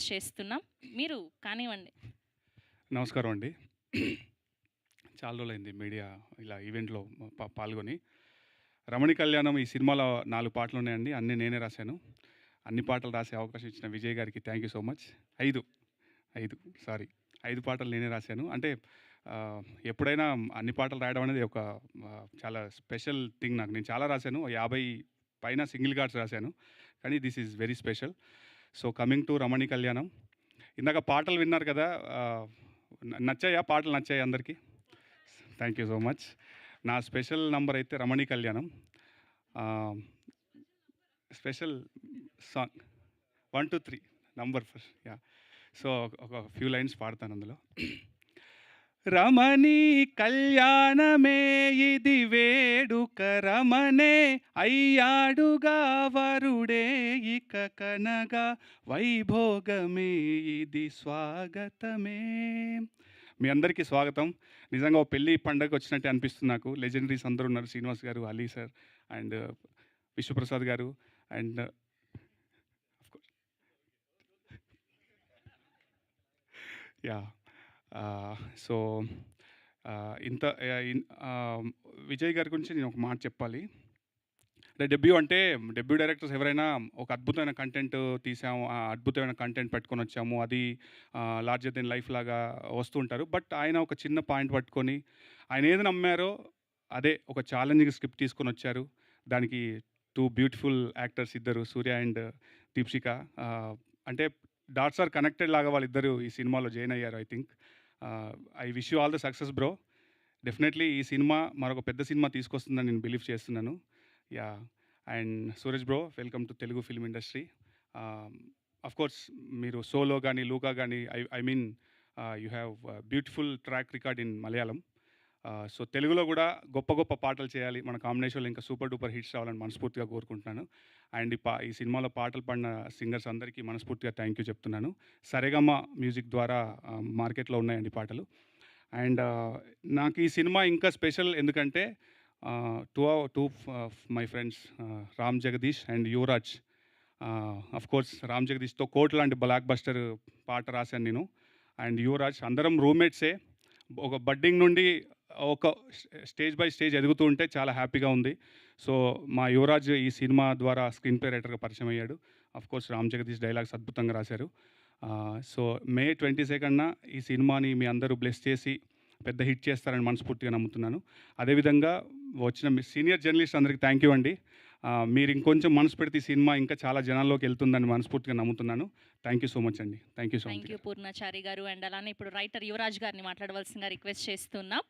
చేస్తున్నాం. మీరు కానివ్వండి. నమస్కారం అండి. చాలా రోజులైంది మీడియా ఇలా ఈవెంట్‌లో పాల్గొని. 'రమణి కళ్యాణం' ఈ సినిమాలో 4 పాటలున్నాయండి. అన్నీ నేనే రాశాను. అన్ని పాటలు రాసే అవకాశం ఇచ్చిన విజయ్ గారికి thank you so much. 5, 5 sorry 5 పాటలు నేనే రాశాను. అంటే ఎప్పుడైనా అన్ని పాటలు రాయడం అనేది ఒక చాలా స్పెషల్ థింగ్ నాకు. నేను చాలా రాశాను. 50 పైన సింగిల్ కార్డ్స్ రాశాను. కానీ this is very special. So coming to 'Ramani Kalyanam' ఇందాక పాటలు విన్నారు కదా! నచ్చాయా? పాటలు నచ్చాయా అందరికీ? Thank you so much. నా స్పెషల్ నంబర్ అయితే 'Ramani Kalyanam' special song 1, 2, 3 number first. Yeah! So ఒక ఫ్యూ లైన్స్ పాడతాను అందులో. రమణి కళ్యాణమే ఇది వేడుక రమణే అయ్యాడుగా వరుడే ఇక కనగా వైభోగమే ఇది స్వాగతమే. మీ అందరికీ స్వాగతం. నిజంగా ఓ పెళ్లి పండగకి వచ్చినట్టే అనిపిస్తుంది నాకు. లెజెండరీస్ అందరూ ఉన్నారు. శ్రీనివాస్ గారు, అలీ సార్ అండ్ విశ్వప్రసాద్ గారు అండ్ యాహ్! సో ఇంత విజయ్ గారి గురించి నేను ఒక మాట చెప్పాలి. అంటే డెబ్యూ డైరెక్టర్స్ ఎవరైనా ఒక అద్భుతమైన కంటెంట్ తీసాము, అద్భుతమైన కంటెంట్ పెట్టుకొని వచ్చాము, అది లార్జర్ దెన్ లైఫ్ లాగా వస్తూ ఉంటారు. బట్ ఆయన ఒక చిన్న పాయింట్ పట్టుకొని ఆయన ఏది నమ్మారో అదే ఒక ఛాలెంజింగ్ స్క్రిప్ట్ తీసుకొని వచ్చారు. దానికి 2 బ్యూటిఫుల్ యాక్టర్స్ ఇద్దరు సూర్య అండ్ దీప్షిక. అంటే డాట్స్ ఆర్ కనెక్టెడ్ లాగా వాళ్ళిద్దరు ఈ సినిమాలో జాయిన్ అయ్యారు. I think I wish you all the success bro. Definitely ఈ సినిమా మరొక పెద్ద సినిమా తీసుకొస్తుందని నేను బిలీవ్ చేస్తున్నాను. Yeah! And Suraj bro, welcome to Telugu film industry. Of course మీరు సోలో కానీ, లూకా కానీ I mean you have beautiful track record in Malayalam. So తెలుగులో కూడా గొప్ప గొప్ప పాటలు చేయాలి. మన కాంబినేషన్లో ఇంకా సూపర్ డూపర్ హిట్స్ రావాలని మనస్ఫూర్తిగా కోరుకుంటున్నాను. అండ్ ఈ సినిమాలో పాటలు పాడిన సింగర్స్ అందరికీ మనస్ఫూర్తిగా థ్యాంక్ యూ చెప్తున్నాను. సరేగమ మ్యూజిక్ ద్వారా మార్కెట్లో ఉన్నాయండి పాటలు. అండ్ నాకు ఈ సినిమా ఇంకా స్పెషల్ ఎందుకంటే to my friends Ram Jagdish and Yuvraj. Of course Ram జగదీష్తో కోట్ లాంటి బ్లాక్ బస్టర్ పాట రాశాను నేను. అండ్ యువరాజ్ అందరం రూమ్మేట్సే. ఒక బడ్డింగ్ నుండి ఒక స్టేజ్ బై స్టేజ్ ఎదుగుతూ ఉంటే చాలా హ్యాపీగా ఉంది. సో మా యువరాజ్ ఈ సినిమా ద్వారా స్క్రీన్ ప్లే రైటర్గా పరిచయం అయ్యాడు. అఫ్కోర్స్ రామ్ జగదీష్ డైలాగ్స్ అద్భుతంగా రాశారు. సో May 22న ఈ సినిమాని మీ అందరూ బ్లెస్ చేసి పెద్ద హిట్ చేస్తారని మనస్ఫూర్తిగా నమ్ముతున్నాను. అదేవిధంగా వచ్చిన మీ సీనియర్ జర్నలిస్ట్ అందరికీ థ్యాంక్ యూ అండి. మీరు ఇంకొంచెం మనసు పెడితే ఈ సినిమా ఇంకా చాలా జనాల్లోకి వెళ్తుందని మనస్ఫూర్తిగా నమ్ముతున్నాను. థ్యాంక్ యూ సో మచ్ అండి. Thank you so much. Thank you Purnachari గారు. అండ్ అలానే ఇప్పుడు రైటర్ యువరాజ్ గారిని మాట్లాడవలసిందిగా రిక్వెస్ట్ చేస్తున్నాం.